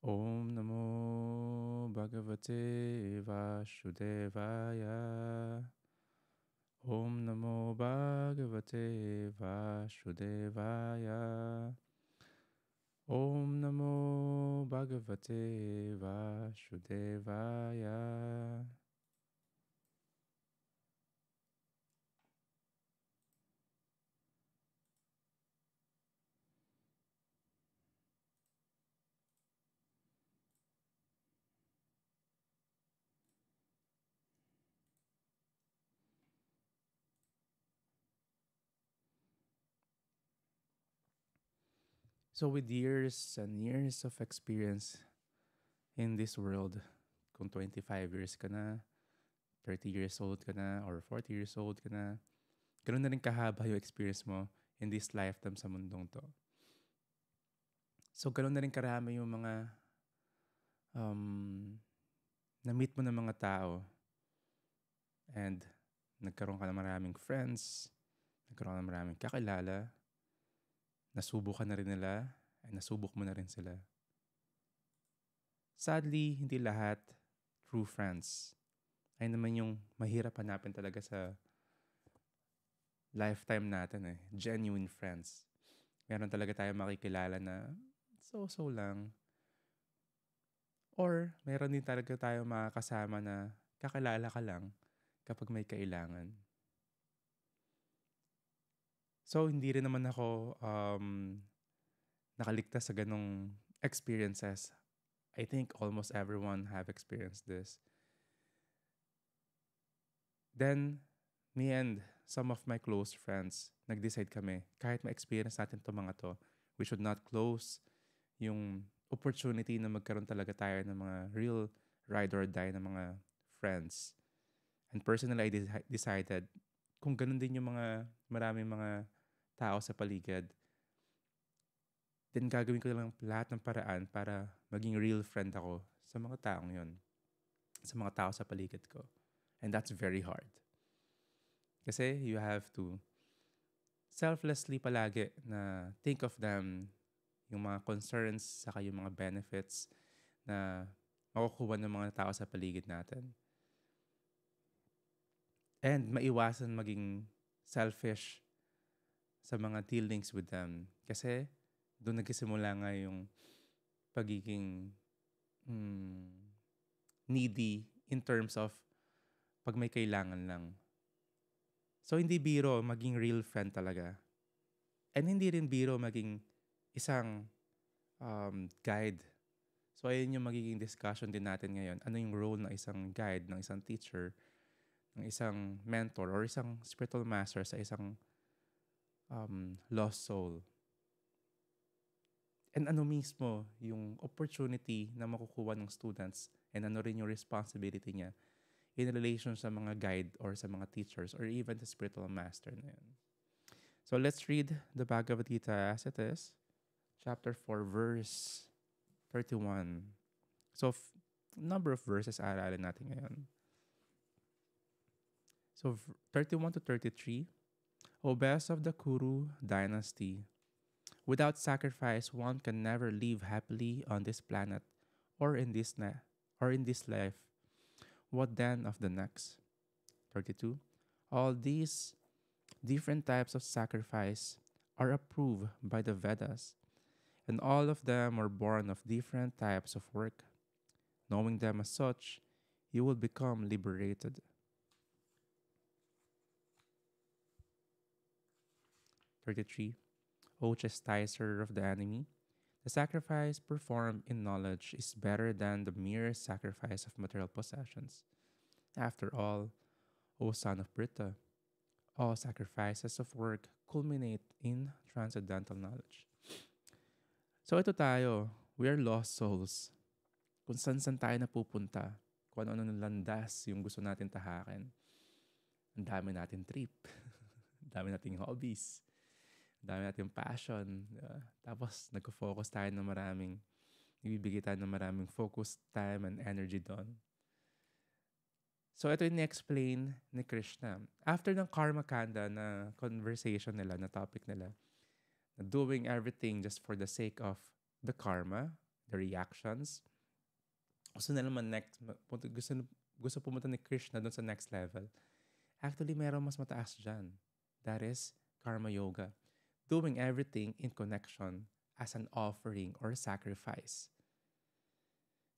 Om Namo Bhagavate Vasudevaya. Om Namo Bhagavate Vasudevaya. Om Namo Bhagavate Vasudevaya. So with years and years of experience in this world, kung 25 years ka na, 30 years old ka na, or 40 years old ka na, ganoon na rin kahaba yung experience mo in this lifetime sa mundong to. So ganoon na rin karami yung mga na-meet mo ng mga tao and nagkaroon ka ng maraming friends, nagkaroon ka ng maraming kakilala, nasubok ka na rin nila, ay nasubok mo na rin sila. Sadly, hindi lahat true friends. Ay naman yung mahirap hanapin talaga sa lifetime natin eh. Genuine friends. Meron talaga tayo makikilala na so-so lang. Or meron din talaga tayo makakasama na kakilala ka lang kapag may kailangan. So, hindi rin naman ako nakaligtas sa ganong experiences. I think almost everyone have experienced this. Then, me and some of my close friends, nag-decide kami, kahit ma-experience natin itong mga to, we should not close yung opportunity na magkaroon talaga tayo ng mga real ride or die ng mga friends. And personally, I decided, kung ganun din yung mga maraming mga tao sa paligid, then gagawin ko lang lahat ng paraan para maging real friend ako sa mga taong yun. Sa mga tao sa paligid ko. And that's very hard. Kasi you have to selflessly palagi na think of them, yung mga concerns, saka yung mga benefits na makukuha ng mga tao sa paligid natin. And maiwasan maging selfish sa mga dealings with them. Kasi doon nagsisimula nga yung pagiging needy in terms of pag may kailangan lang. So, hindi biro maging real friend talaga. And hindi rin biro maging isang guide. So, ayun yung magiging discussion din natin ngayon. Ano yung role ng isang guide, ng isang teacher, ng isang mentor, or isang spiritual master sa isang lost soul. And ano mismo yung opportunity na makukuha ng students and ano rin yung responsibility niya in relation sa mga guide or sa mga teachers or even the spiritual master na yun. So let's read the Bhagavad Gita as it is. Chapter 4, verse 31. So, number of verses aralin natin ngayon. So, 31 to 33. O best of the Kuru dynasty, without sacrifice one can never live happily on this planet or in this life. What then of the next? 32. All these different types of sacrifice are approved by the Vedas, and all of them are born of different types of work. Knowing them as such, you will become liberated. 33. O chastiser of the enemy, the sacrifice performed in knowledge is better than the mere sacrifice of material possessions. After all, O son of Pritha, all sacrifices of work culminate in transcendental knowledge. So ito tayo, we are lost souls. Kung saan tayo napupunta, kung ano-ano ng landas yung gusto natin tahakin. Ang dami natin trip. Ang dami nating hobbies. Ang dami nating passion. Tapos nagko-focus tayo ng maraming, ibibigay tayo ng maraming focus, time, and energy doon. So ito yung ni-explain ni Krishna. After ng Karma Kanda na conversation nila, na topic nila, na doing everything just for the sake of the karma, the reactions. Gusto na naman gusto pumunta ni Krishna doon sa next level. Actually, meron mas mataas dyan. That is karma yoga. Doing everything in connection as an offering or sacrifice.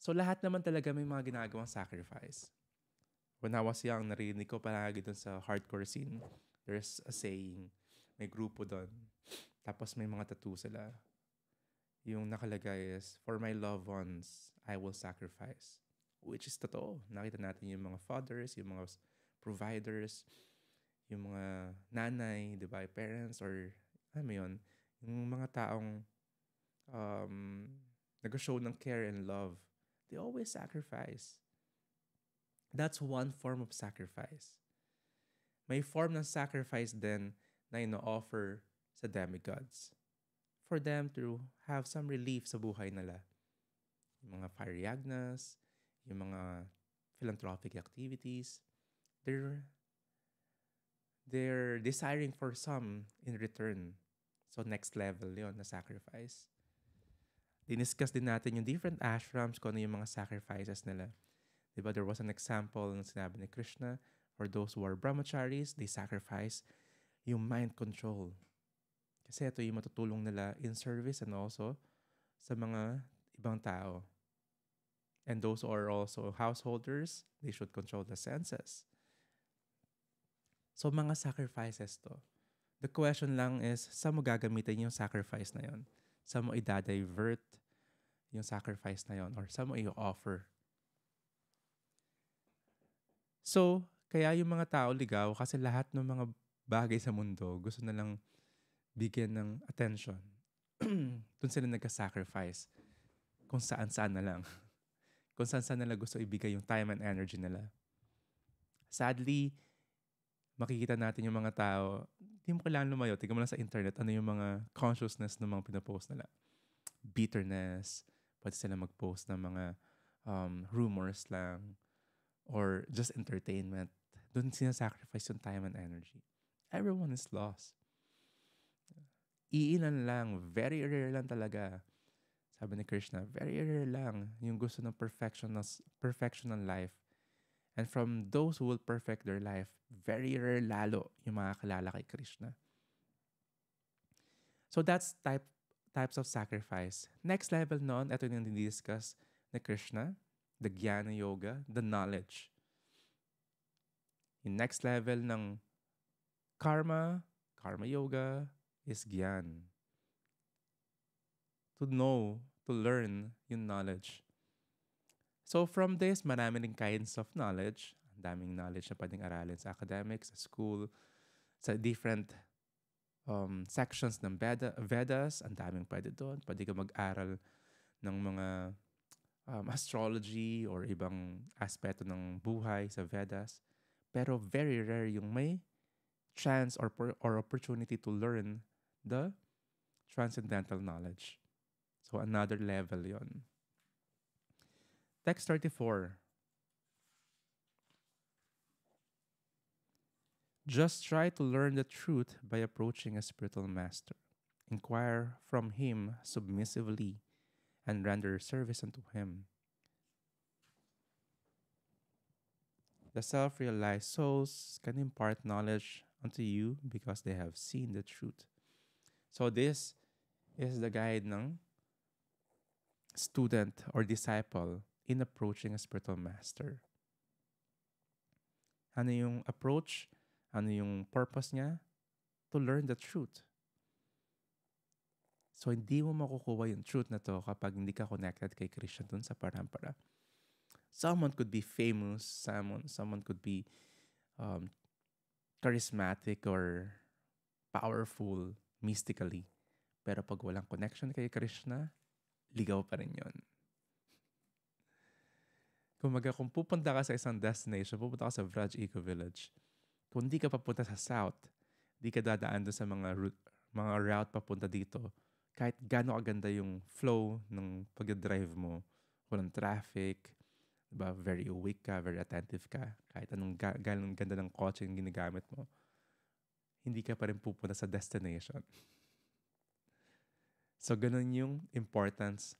So lahat naman talaga may mga ginagawang sacrifice. When I was young, narinig ko palagi doon sa hardcore scene. There's a saying, may grupo doon. Tapos may mga tattoo sila. Yung nakalagay is, for my loved ones, I will sacrifice. Which is totoo. Nakita natin yung mga fathers, yung mga providers, yung mga nanay, di ba, parents, or ano yun, yung mga taong nag-show ng care and love. They always sacrifice. That's one form of sacrifice. May form ng sacrifice din na ino-offer sa demigods for them to have some relief sa buhay nila. Yung mga fire yagnas, yung mga philanthropic activities, they're desiring for some in return. So next level yon na sacrifice. Diniscuss din natin yung different ashrams kung ano yung mga sacrifices nila. Diba, there was an example na sinabi ni Krishna, for those who are brahmacharis, they sacrifice yung mind control. Kasi ito yung matutulong nila in service and also sa mga ibang tao. And those who are also householders, they should control the senses. So mga sacrifices to. The question lang is, saan mo gagamitin yung sacrifice na yon? Saan mo i-divert yung sacrifice na yon? Or saan mo i-offer? So, kaya yung mga tao ligaw kasi lahat ng mga bagay sa mundo gusto na lang bigyan ng attention. Doon sila nagka-sacrifice. Kung saan-saan na lang. Kung saan-saan nila gusto ibigay yung time and energy nila. Sadly, makikita natin yung mga tao, hindi mo kailangan lumayo. Tingnan mo lang sa internet, ano yung mga consciousness ng mga pinapost nila. Bitterness, pwede sila mag-post ng mga rumors lang, or just entertainment. Doon sinasacrifice yung time and energy. Everyone is lost. Iilan lang, very rare lang talaga. Sabi ni Krishna, very rare lang yung gusto ng perfection ng life. And from those who will perfect their life, very rare lalo yung makakilala kay Krishna. So that's types of sacrifice. Next level nun, ito yung discuss ni Krishna, the Jnana Yoga, the knowledge. Yung next level ng karma yoga, is Gyan. To know, to learn yung knowledge. So from this, marami rin kinds of knowledge. Ang daming knowledge na pwedeng aralin sa academics, sa school, sa different sections ng Vedas. Ang daming pwede doon. Pwede ka mag-aral ng mga astrology or ibang aspeto ng buhay sa Vedas. Pero very rare yung may chance or opportunity to learn the transcendental knowledge. So another level yon. Text 34. Just try to learn the truth by approaching a spiritual master. Inquire from him submissively and render service unto him. The self-realized souls can impart knowledge unto you because they have seen the truth. So this is the guide ng student or disciple in approaching a spiritual master. Ano yung approach? Ano yung purpose niya? To learn the truth. So, hindi mo makukuha yung truth na to kapag hindi ka connected kay Krishna dun sa parampara. Someone could be famous, someone could be charismatic or powerful mystically. Pero pag walang connection kay Krishna, ligaw pa rin yun. Kung pupunta ka sa isang destination, pupunta ka sa Vraj Eco Village, kung di ka papunta sa south, di ka dadaan doon sa mga route papunta dito, kahit gaano kaganda yung flow ng pag-drive mo, walang traffic, diba, very awake ka, very attentive ka, kahit anong ganda ng kotse yung ginagamit mo, hindi ka pa rin pupunta sa destination. So, ganun yung importance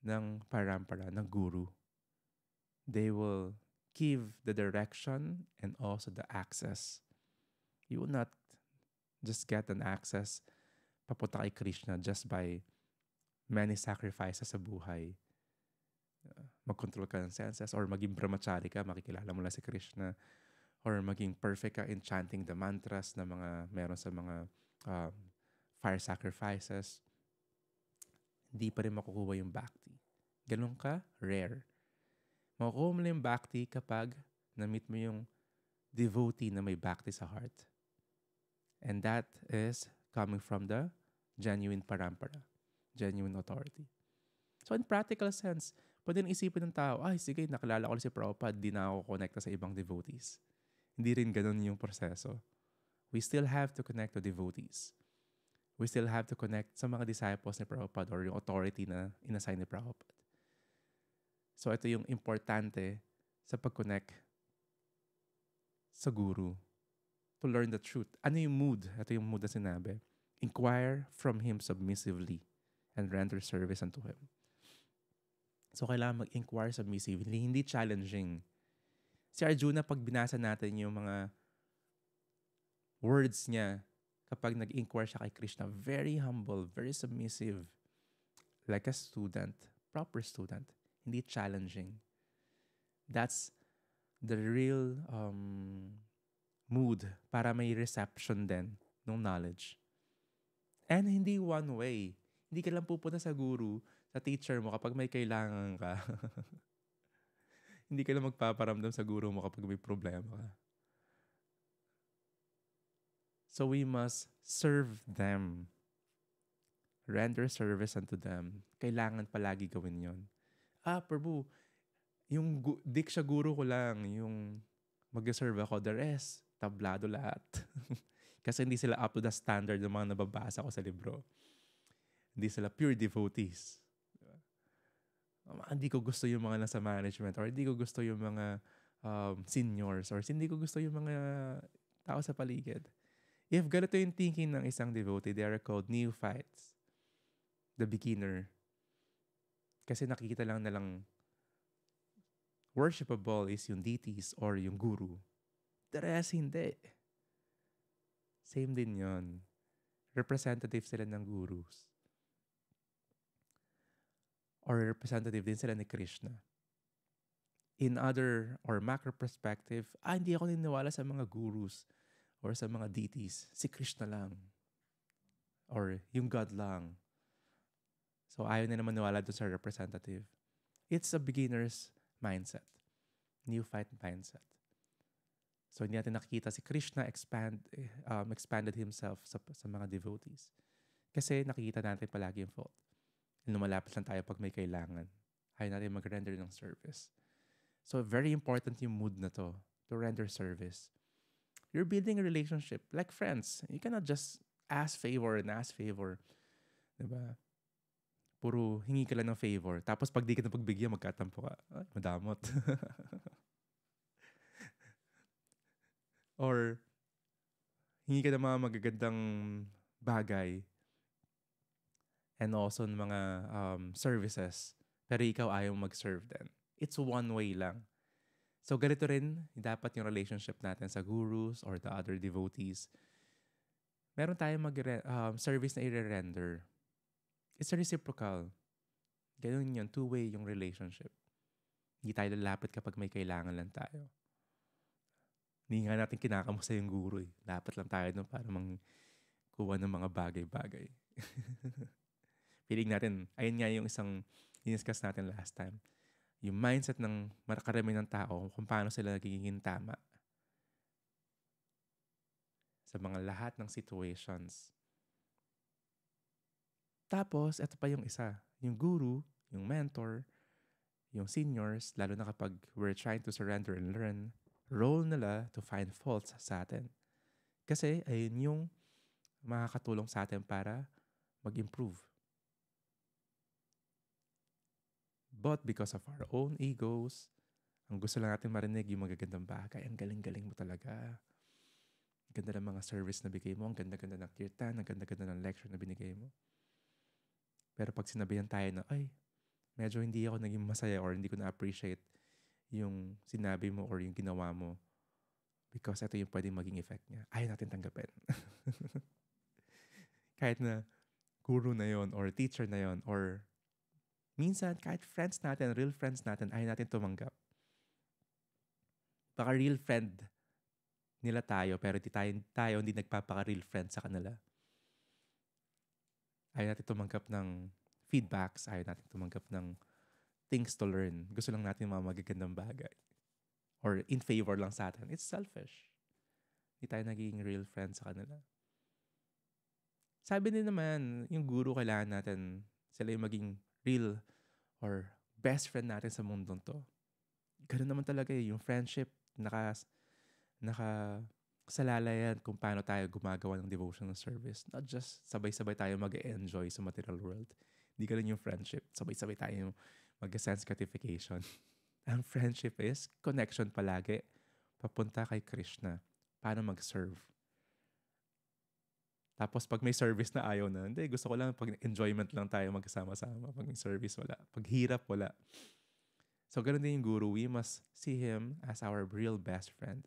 ng parampara, ng guru. They will give the direction and also the access. You will not just get an access papunta kay Krishna just by many sacrifices sa buhay. Mag-control ka ng senses or maging brahmachari ka, makikilala mo lang si Krishna. Or maging perfect ka in chanting the mantras na mga meron sa mga fire sacrifices. Hindi pa rin makukuha yung bhakti. Ganun ka, rare. Makukuha mo lang yung bhakti kapag na-meet mo yung devotee na may bhakti sa heart. And that is coming from the genuine parampara, genuine authority. So in practical sense, pwede nang isipin ng tao, ay sige, nakilala ko si Prabhupada, di na ako connecta sa ibang devotees. Hindi rin ganun yung proseso. We still have to connect to devotees. We still have to connect sa mga disciples ni Prabhupada or yung authority na inassign ni Prabhupada. So ito yung importante sa pag-connect sa guru to learn the truth. Ano yung mood? Ito yung mood na sinabi. Inquire from him submissively and render service unto him. So kailangan mag-inquire submissively, hindi challenging. Si Arjuna, pag binasa natin yung mga words niya, kapag nag-inquire siya kay Krishna, very humble, very submissive, like a student, proper student, hindi challenging. That's the real mood para may reception din ng knowledge. And hindi one way. Hindi ka lang pupunta sa guru, sa teacher mo kapag may kailangan ka. Hindi ka lang magpaparamdam sa guru mo kapag may problema ka. So we must serve them. Render service unto them. Kailangan palagi gawin yon. Prabhu, yung diksha guru ko lang, yung mag-serve ako, the rest, tablado lahat. Kasi hindi sila up to the standard ng mga nababasa ko sa libro. Hindi sila pure devotees. Hindi ko gusto yung mga nasa management or hindi ko gusto yung mga seniors or hindi ko gusto yung mga tao sa paligid. If ganito yung thinking ng isang devotee, they are called neophytes. The beginner. Kasi nakikita lang nalang worshipable is yung deities or yung guru. The rest, hindi. Same din yon. Representative sila ng gurus. Or representative din sila ni Krishna. In other or macro perspective, hindi ako niniwala sa mga gurus or sa mga deities. Si Krishna lang. Or yung God lang. So ayaw na naman niwala doon sa representative. It's a beginner's mindset. Neophyte mindset. So hindi natin nakikita si Krishna expanded himself sa mga devotees. Kasi nakikita natin palagi yung fault. Lumalapit lang tayo pag may kailangan. Ayaw natin mag-render ng service. So very important yung mood na to render service. You're building a relationship like friends. You cannot just ask favor. Diba? Puro hingi ka lang ng favor. Tapos pag di ka na pagbigyan, magkatampo ka. Madamot. Or hingi ka ng mga magagandang bagay and also ng mga services. Pero ikaw ayaw mag-serve din. It's one way lang. So ganito rin dapat yung relationship natin sa gurus or the other devotees. Meron tayong service na i-render. It's a reciprocal. Ganun yun, two-way yung relationship. Hindi tayo lalapit kapag may kailangan lang tayo. Hindi nga natin kinakamusta yung guru eh. Dapat lang tayo doon para kuha ng mga bagay-bagay. Feeling natin, ayun nga yung isang diniscuss natin last time. Yung mindset ng karamihan ng tao kung paano sila nagiging tama sa mga lahat ng situations. Tapos, ito pa yung isa. Yung guru, yung mentor, yung seniors, lalo na kapag we're trying to surrender and learn, role nila to find faults sa atin. Kasi, ayun yung makakatulong sa atin para mag-improve. But because of our own egos, ang gusto lang natin marinig yung magagandang bagay. Ang galing-galing mo talaga. Ang ganda ng mga service na bigay mo. Ang ganda-ganda ng kirtan. Ang ganda-ganda ng lecture na binigay mo. Pero pag sinabihan tayo na, medyo hindi ako naging masaya or hindi ko na-appreciate yung sinabi mo or yung ginawa mo because ito yung pwedeng maging effect niya. Ayaw natin tanggapin. Kahit na guru na yon or teacher na yon or minsan kahit friends natin, real friends natin, ayaw natin tumanggap. Baka real friend nila tayo pero tayo hindi nagpapaka-real friend sa kanila. Ayaw natin tumanggap ng feedbacks, ayaw natin tumanggap ng things to learn. Gusto lang natin mga magagandang bagay. Or in favor lang sa atin. It's selfish. Hindi tayo naging real friends sa kanila. Sabi din naman, yung guru kailangan natin, sila yung maging real or best friend natin sa mundong to. Ganun naman talaga yung friendship, nakasalalayan kung paano tayo gumagawa ng devotional service. Not just sabay-sabay tayo mag-enjoy sa material world. Hindi ganun yung friendship. Sabay-sabay tayo mag-sense gratification. Ang friendship is connection palagi. Papunta kay Krishna. Paano mag-serve. Tapos pag may service na ayaw na, hindi, gusto ko lang pag enjoyment lang tayo magkasama-sama. Pag may service, wala. Pag hirap, wala. So, ganun din yung guru. We must see him as our real best friend.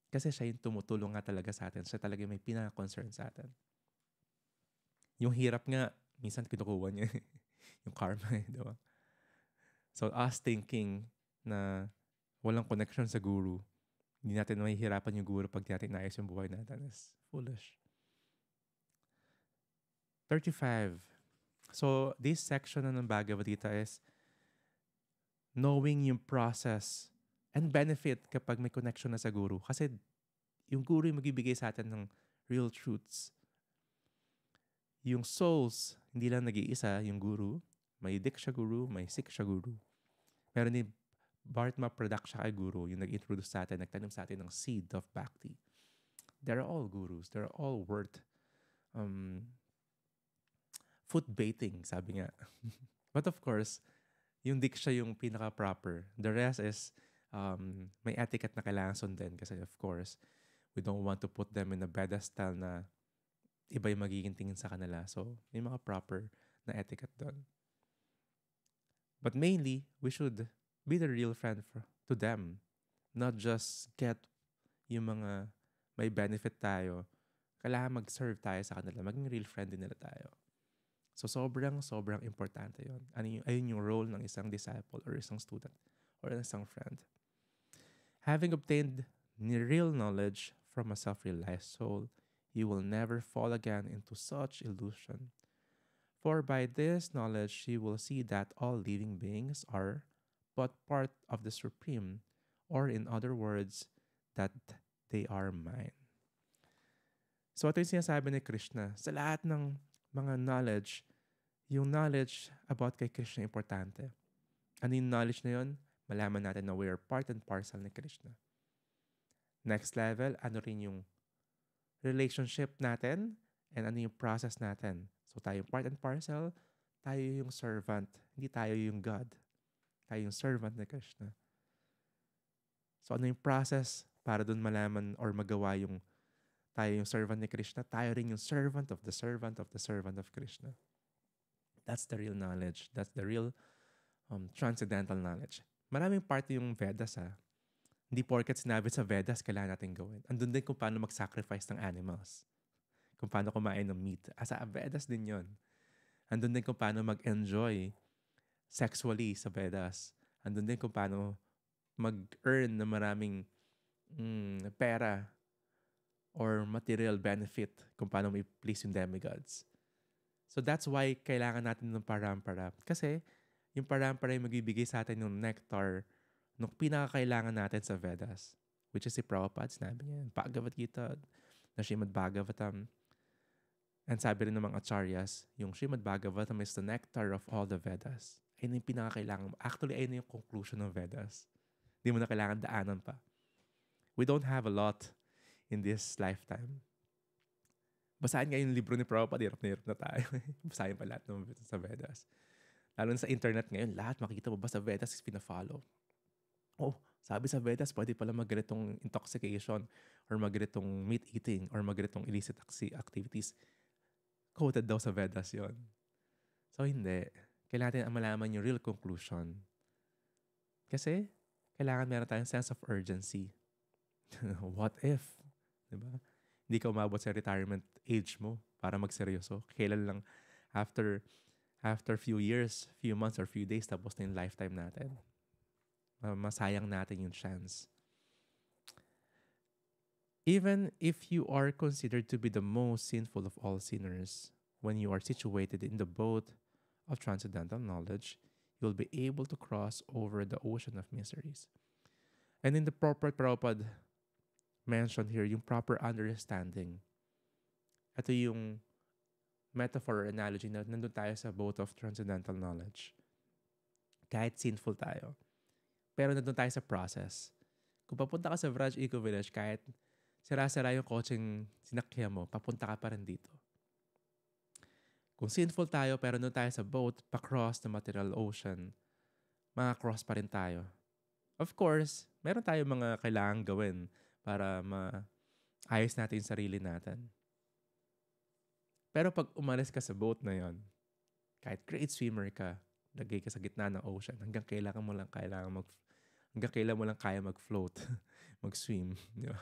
Kasi siya yung tumutulong nga talaga sa atin. Siya talaga may pinaka-concern sa atin. Yung hirap nga, minsan kinukuha niya yung karma di ba? So, us thinking na walang connection sa guru, hindi natin mahihirapan yung guru pag di natin inayos yung buhay natin is foolish. 35. So, this section na ng Bhagavad Gita is knowing yung process and benefit kapag may connection na sa guru. Kasi yung guru yung magbibigay sa atin ng real truths. Yung souls, hindi lang nag-iisa yung guru. May Diksha Guru, may Siksha Guru. Meron ni Bhartma Pradakshaka Guru, yung nag-introduce sa atin, nagtanim sa atin ng seed of bhakti. They're all gurus. They're all worth foot baiting, sabi nga. But of course, yung Diksha yung pinaka-proper. The rest is may etiquette na kailangan sundin kasi of course, we don't want to put them in a pedestal na iba yung magiging tingin sa kanila. So, may mga proper na etiquette doon. But mainly, we should be the real friend to them. Not just get yung mga may benefit tayo. Kailangan mag-serve tayo sa kanila. Maging real friend din nila tayo. So, sobrang importante yun. Ayun yung role ng isang disciple or isang student or isang friend. Having obtained real knowledge from a self-realized soul, you will never fall again into such illusion. For by this knowledge, you will see that all living beings are but part of the Supreme, or in other words, that they are mine. So, ito yung sinasabi ni Krishna. Sa lahat ng mga knowledge, yung knowledge about kay Krishna importante. Ano yung knowledge na yun? Malaman natin na we are part and parcel ni Krishna. Next level, ano rin yung relationship natin and ano yung process natin. So tayo yung part and parcel, tayo yung servant, hindi tayo yung God. Tayo yung servant ni Krishna. So ano yung process para dun malaman or magawa yung tayo yung servant ni Krishna, tayo rin yung servant of the servant of the servant of Krishna. That's the real knowledge. That's the real transcendental knowledge. Maraming part yung Vedas Hindi porket sinabi sa Vedas, kailangan natin gawin. Andun din kung paano mag-sacrifice ng animals. Kung paano kumain ng meat. Sa Vedas din yon. Andun din kung paano mag-enjoy sexually sa Vedas. Andun din kung paano mag-earn ng maraming pera or material benefit kung paano may please yung demigods. So that's why kailangan natin ng parampara. Kasi yung parampara yung magbibigay sa atin yung nectar nung pinakakailangan natin sa Vedas. Which is si Prabhupada, sinabi niya. Bhagavad Gita, na Srimad Bhagavatam. And sabi rin ng mga acharyas, yung Srimad Bhagavatam is the nectar of all the Vedas. Ayun yung pinakakailangan. Actually, ayun yung conclusion ng Vedas. Hindi mo na kailangan daanan pa. We don't have a lot in this lifetime. Basahin nga yung libro ni Prabhupada, hirap na tayo. Basahin pa lahat ng sa Vedas. Lalo na sa internet ngayon, lahat makikita mo ba sa Vedas is pina-follow. Oh, sabi sa Vedas, pwede pala mag-ganitong intoxication or mag-ganitong meat eating or mag-ganitong illicit activities. Quoted daw sa Vedas yon. So, hindi. Kailangan natin malaman yung real conclusion. Kasi, kailangan meron tayong sense of urgency. What if? Diba? Hindi ka umabot sa retirement age mo para magseryoso. Kailan lang after few years, few months, or few days, tapos na yung lifetime natin. Masayang natin yung chance. Even if you are considered to be the most sinful of all sinners, when you are situated in the boat of transcendental knowledge, you'll be able to cross over the ocean of miseries. And in the proper Prabhupada mentioned here, yung proper understanding. Ito yung metaphor or analogy na nandun tayo sa boat of transcendental knowledge. Kahit sinful tayo. Pero nandun tayo sa process. Kung papunta ka sa Vraj Eco Village, kahit sira-sira yung kotseng sinakyan mo, papunta ka pa rin dito. Kung sinful tayo, pero nandun tayo sa boat, pa-cross the material ocean, cross pa rin tayo. Of course, meron tayo mga kailangang gawin para maayos natin yung sarili natin. Pero pag umalis ka sa boat na yon, kahit great swimmer ka, lagay ka sa gitna ng ocean, hanggang kailan mo lang kaya mag-float, mag-swim, di ba?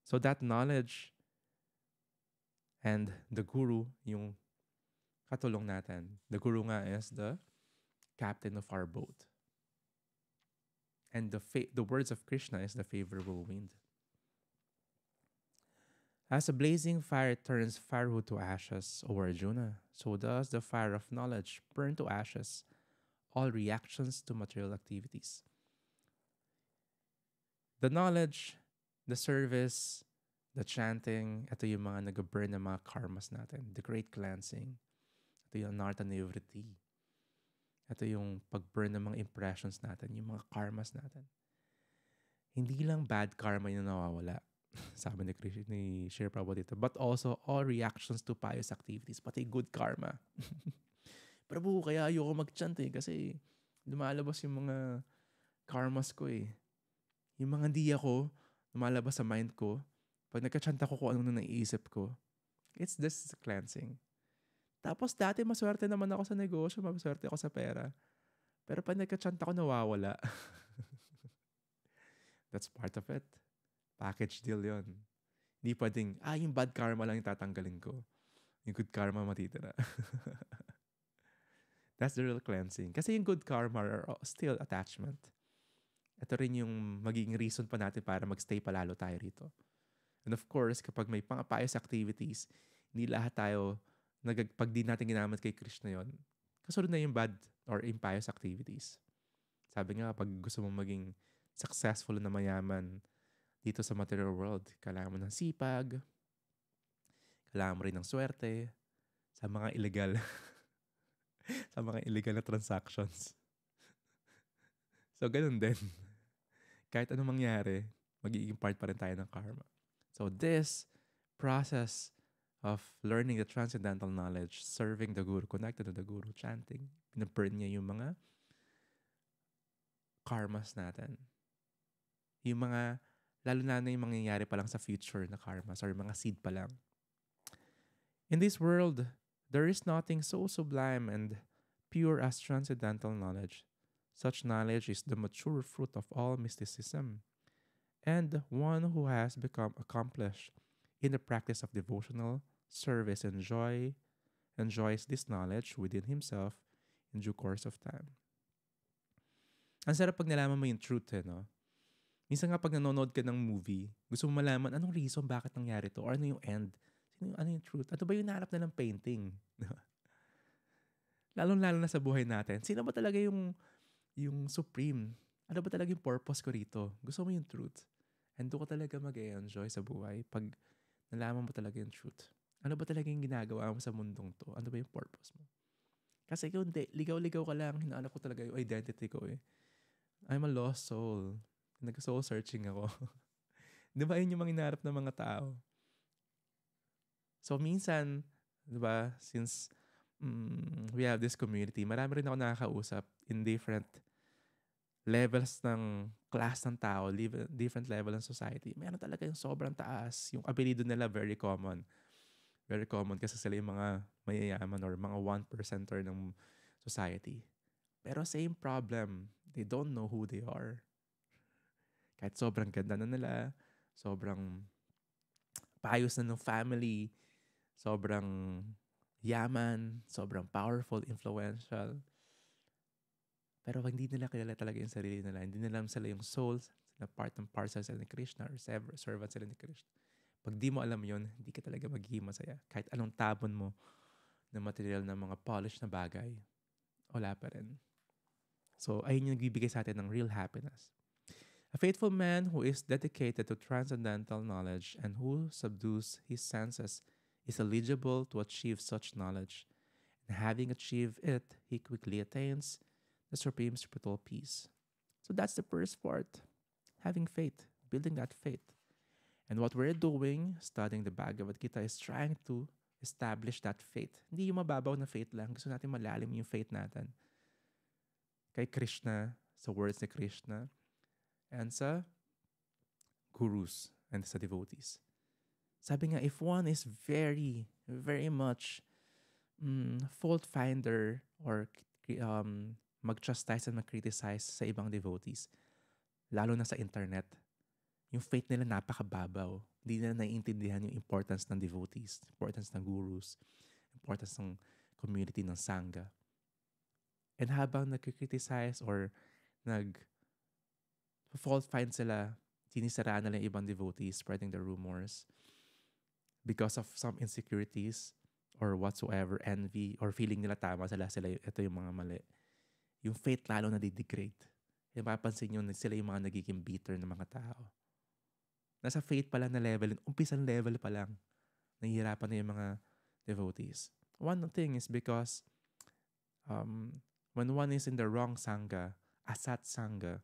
So that knowledge and the guru, yung katulong natin. The guru nga is the captain of our boat. And the words of Krishna is the favorable wind. As a blazing fire turns firewood to ashes, O Arjuna, so does the fire of knowledge burn to ashes all reactions to material activities. The knowledge, the service, the chanting, ito yung mga nag-burn ng mga karmas natin. The great cleansing. Ito yung anartha nivritti. Ito yung pag-burn ng mga impressions natin, yung mga karmas natin. Hindi lang bad karma yung nawawala, sabi ni Sri Prabhupada dito, but also all reactions to pious activities, pati good karma. Prabhu, kaya ayoko mag-chant kasi lumalabas yung mga karmas ko Yung mga di ako, lumalabas sa mind ko. Pag nagka-chant ako kung ano naiisip ko, it's this cleansing. Tapos dati maswerte naman ako sa negosyo, maswerte ako sa pera. Pero pag nagka-chant ako, nawawala. That's part of it. Package deal yon. Hindi pwedeng, yung bad karma lang yung tatanggalin ko. Yung good karma matitira. That's the real cleansing. Kasi yung good karma are still attachment. Ito rin yung magiging reason pa natin para magstay palalo tayo rito. And of course, kapag may pang-pious activities, hindi lahat tayo, pag di natin ginamit kay Krishna yon, kasunod na yung bad or impious activities. Sabi nga, pag gusto mong maging successful na mayaman dito sa material world, kailangan mo ng sipag, kailangan mo rin ng swerte sa mga illegal sa mga illegal na transactions. So, ganun din. Kahit anong mangyari, magiging part pa rin tayo ng karma. So, this process of learning the transcendental knowledge, serving the Guru, connected to the Guru, chanting, pinaburn niya yung mga karmas natin. Yung mga, lalo na yung mangyayari pa lang sa future na karmas or mga seed pa lang. In this world, there is nothing so sublime and pure as transcendental knowledge. Such knowledge is the mature fruit of all mysticism, and one who has become accomplished in the practice of devotional service enjoys this knowledge within himself in due course of time. Ang sarap pag nalaman mo yung truth, no? Minsan nga pag nanonood ka ng movie, gusto mo malaman anong reason bakit nangyari to or ano yung end. Ano yung truth? Ano ba yung nahanap na ng painting? Lalong-lalo na sa buhay natin. Sino ba talaga yung supreme? Ano ba talaga yung purpose ko rito? Gusto mo yung truth. And doon ka talaga mag-enjoy sa buhay pag nalaman mo talaga yung truth. Ano ba talaga yung ginagawa mo sa mundong to? Ano ba yung purpose mo? Kasi kung ligaw-ligaw ka lang, hinahanap ko talaga yung identity ko I'm a lost soul. Nag-soul searching ako. Di ba yun yung mga hinahanap ng mga tao? So minsan, di ba, since we have this community, marami rin ako nakakausap in different levels ng class ng tao, different level ng society. Meron talaga yung sobrang taas. Yung apelido nila very common. Very common kasi sila yung mga mayayaman or mga 1%er ng society. Pero same problem. They don't know who they are. Kahit sobrang ganda na nila, sobrang paayos na ng family, sobrang yaman, sobrang powerful, influential. Pero hindi nila kilala talaga yung sarili nila. Hindi nila alam sila yung souls na part and parcel sila ni Krishna or servant sila ni Krishna. Pag di mo alam yun, hindi ka talaga magiging masaya. Kahit anong tabon mo na material na mga polished na bagay, wala pa rin. So, ayun yung nagbibigay sa atin ng real happiness. A faithful man who is dedicated to transcendental knowledge and who subdues his senses is eligible to achieve such knowledge. And having achieved it, he quickly attains the supreme spiritual peace. So that's the first part. Having faith, building that faith. And what we're doing, studying the Bhagavad Gita, is trying to establish that faith. Hindi yung mababaw na faith lang. Gusto natin malalim yung faith natin. Kay Krishna, sa words ni Krishna, and sa gurus and sa devotees. Sabi nga, if one is very, very much fault finder or mag-chastise and mag-criticize sa ibang devotees, lalo na sa internet, yung faith nila napakababaw. Hindi nila naiintindihan yung importance ng devotees, importance ng gurus, importance ng community ng Sangha. And habang nag-criticize or fault find sila, sinisiraan nila yung ibang devotees, spreading the rumors because of some insecurities or whatsoever, envy, or feeling nila tama sila, ito yung mga mali. Yung faith lalo na di-degrade. Yung mapapansin nyo, sila yung mga nagiging bitter ng mga tao. Nasa faith pa lang na level, umpisang level pa lang, nahihirapan na yung mga devotees. One thing is because when one is in the wrong Sangha, asat Sangha,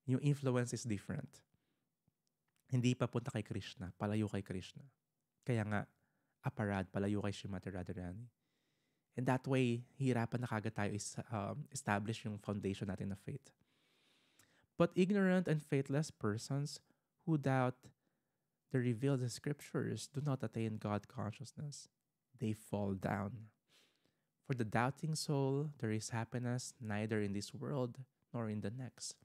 yung influence is different. Hindi papunta kay Krishna, palayo kay Krishna. Kaya nga, aparad, palayo kay Srimati Radharani. And that way, hirapan na kagad tayo establish yung foundation natin na faith. But ignorant and faithless persons who doubt the revealed scriptures do not attain God consciousness. They fall down. For the doubting soul, there is happiness neither in this world nor in the next.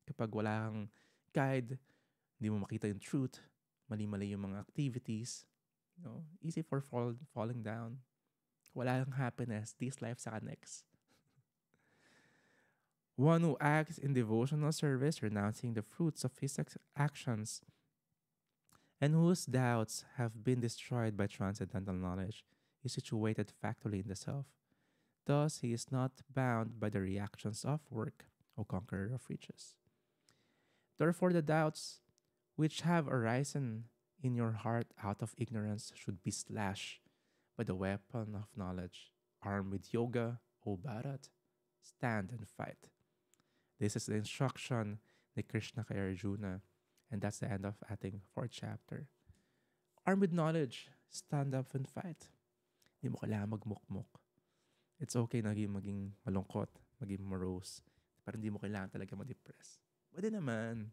Kapag wala kang guide, hindi mo makita yung truth, mali-mali yung mga activities, easy for falling down. Wala kang happiness, this life saka next. One who acts in devotional service, renouncing the fruits of his actions, and whose doubts have been destroyed by transcendental knowledge, is situated factually in the self. Thus, he is not bound by the reactions of work, O conqueror of riches. Therefore, the doubts which have arisen in your heart out of ignorance should be slashed by the weapon of knowledge. Armed with yoga, O Bharat, stand and fight. This is the instruction ni Krishna kay Arjuna, and that's the end of ating 4th chapter. Armed with knowledge, stand up and fight. Hindi mo kailangan magmukmuk. It's okay na maging malungkot, maging morose, pero hindi mo kailangan talaga ma-depress. Pwede naman,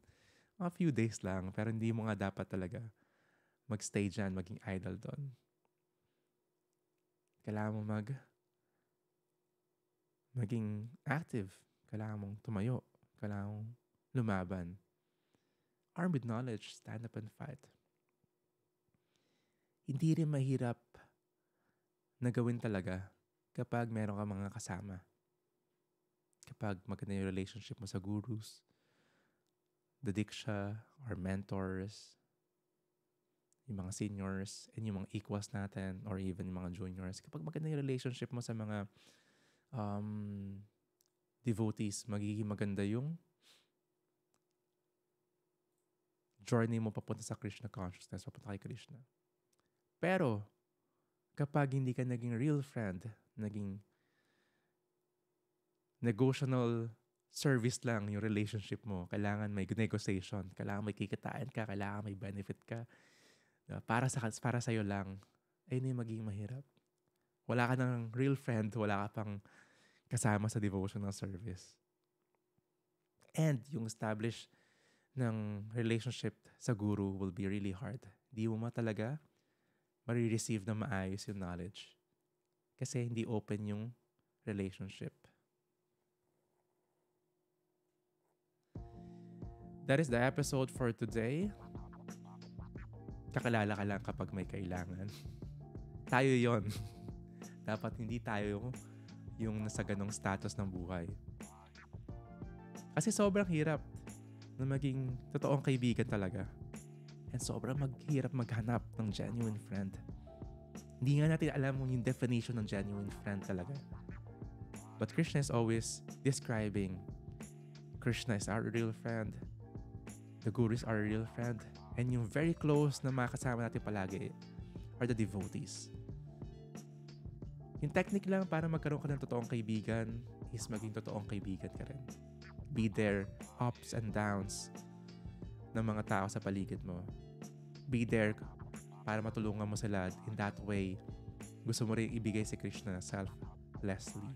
mga few days lang, pero hindi mo nga dapat talaga magstay dyan, maging idle doon. Kailangan mo maging active. Kailangan mong tumayo. Kailangan mong lumaban. Armed with knowledge, stand up and fight. Hindi rin mahirap na gawin talaga kapag meron ka mga kasama. Kapag maganda yung relationship mo sa gurus, the diksha, or mentors, yung mga seniors, and yung mga equals natin, or even yung mga juniors. Kapag maganda yung relationship mo sa mga devotees, magiging maganda yung journey mo papunta sa Krishna consciousness, papunta kay Krishna. Pero, kapag hindi ka naging real friend, naging negotiable service lang yung relationship mo, kailangan may negotiation, kailangan may kikitain ka, kailangan may benefit ka, para sa'yo lang, ay hindi magiging mahirap. Wala ka ng real friend, wala ka pang kasama sa devotional service. And yung establish ng relationship sa guru will be really hard. Di mo talaga marireceive na maayos yung knowledge. Kasi hindi open yung relationship. That is the episode for today. Kakilala ka lang kapag may kailangan. Tayo yon. Dapat hindi tayo yung nasa ganong status ng buhay. Kasi sobrang hirap na maging totoong kaibigan talaga. And sobrang maghirap maghanap ng genuine friend. Hindi nga natin alam yung definition ng genuine friend talaga. But Krishna is always describing Krishna is our real friend. The Guru is our real friend. And yung very close na makasama natin palagi are the devotees. Yung technique lang para magkaroon ka ng totoong kaibigan is maging totoong kaibigan ka rin. Be there, ups and downs ng mga tao sa paligid mo. Be there para matulungan mo sila. In that way, gusto mo rin ibigay si Krishna selflessly.